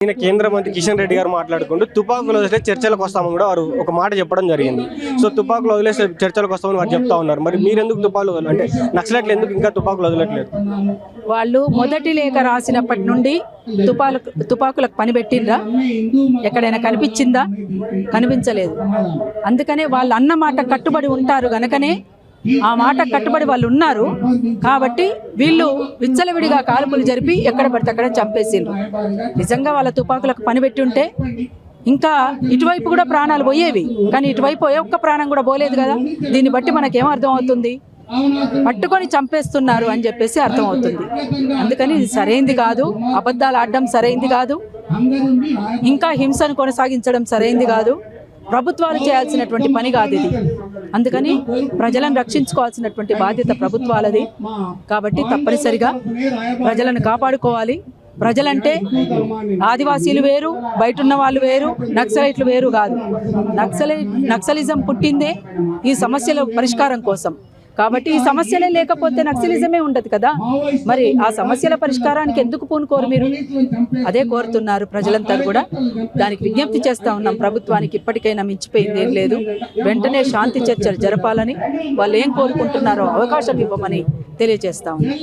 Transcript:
ఈయన కేంద్ర మంత్రి కిషన్ రెడ్డి గారు మాట్లాడుకుంటూ తుపాకులు వదిలేస్తే చర్చలకు వస్తామని కూడా వారు ఒక మాట చెప్పడం జరిగింది. సో తుపాకులు వదిలేస్తే చర్చలకు వస్తామని వారు చెప్తా ఉన్నారు. మరి మీరు ఎందుకు తుపాకులు అంటే నక్సలైట్లు ఎందుకు ఇంకా తుపాకులు వదలట్లేదు? వాళ్ళు మొదటి లేఖ రాసినప్పటి నుండి తుపాకులకు పని పెట్టిండ్రా? ఎక్కడైనా కనిపించిందా? కనిపించలేదు. అందుకనే వాళ్ళు అన్న మాట కట్టుబడి ఉంటారు గనకనే ఆ మాట కట్టుబడి వాళ్ళు ఉన్నారు కాబట్టి వీళ్ళు విచ్చలవిడిగా కాల్పులు జరిపి ఎక్కడ పడితే అక్కడ చంపేసిండ్రు. నిజంగా వాళ్ళ తుపాకులకు పని పెట్టి ఉంటే ఇంకా ఇటువైపు కూడా ప్రాణాలు పోయేవి, కానీ ఇటువైపు ఒక్క ప్రాణం కూడా పోలేదు కదా. దీన్ని బట్టి మనకేం అర్థం అవుతుంది? పట్టుకొని చంపేస్తున్నారు అని చెప్పేసి అర్థమవుతుంది. అందుకని ఇది సరైంది కాదు, అబద్ధాలు ఆడడం సరైంది కాదు, ఇంకా హింసను కొనసాగించడం సరైంది కాదు, ప్రభుత్వాలు చేయాల్సినటువంటి పని కాదు ఇది. అందుకని ప్రజలను రక్షించుకోవాల్సినటువంటి బాధ్యత ప్రభుత్వాలది. కాబట్టి తప్పనిసరిగా ప్రజలను కాపాడుకోవాలి. ప్రజలంటే ఆదివాసీలు వేరు, బయట ఉన్న వాళ్ళు వేరు, నక్సలైట్లు వేరు కాదు. నక్సలిజం పుట్టిందే ఈ సమస్యల పరిష్కారం కోసం. కాబట్టి ఈ సమస్యలే లేకపోతే నక్సలిజమే ఉండదు కదా. మరి ఆ సమస్యల పరిష్కారానికి ఎందుకు పూనుకోరు మీరు? అదే కోరుతున్నారు ప్రజలంతా కూడా. దానికి విజ్ఞప్తి చేస్తా ఉన్నాం ప్రభుత్వానికి. ఇప్పటికైనా మించిపోయింది ఏం లేదు. వెంటనే శాంతి చర్చలు జరపాలని, వాళ్ళు ఏం కోరుకుంటున్నారో అవకాశం ఇవ్వమని తెలియజేస్తా ఉన్నాం.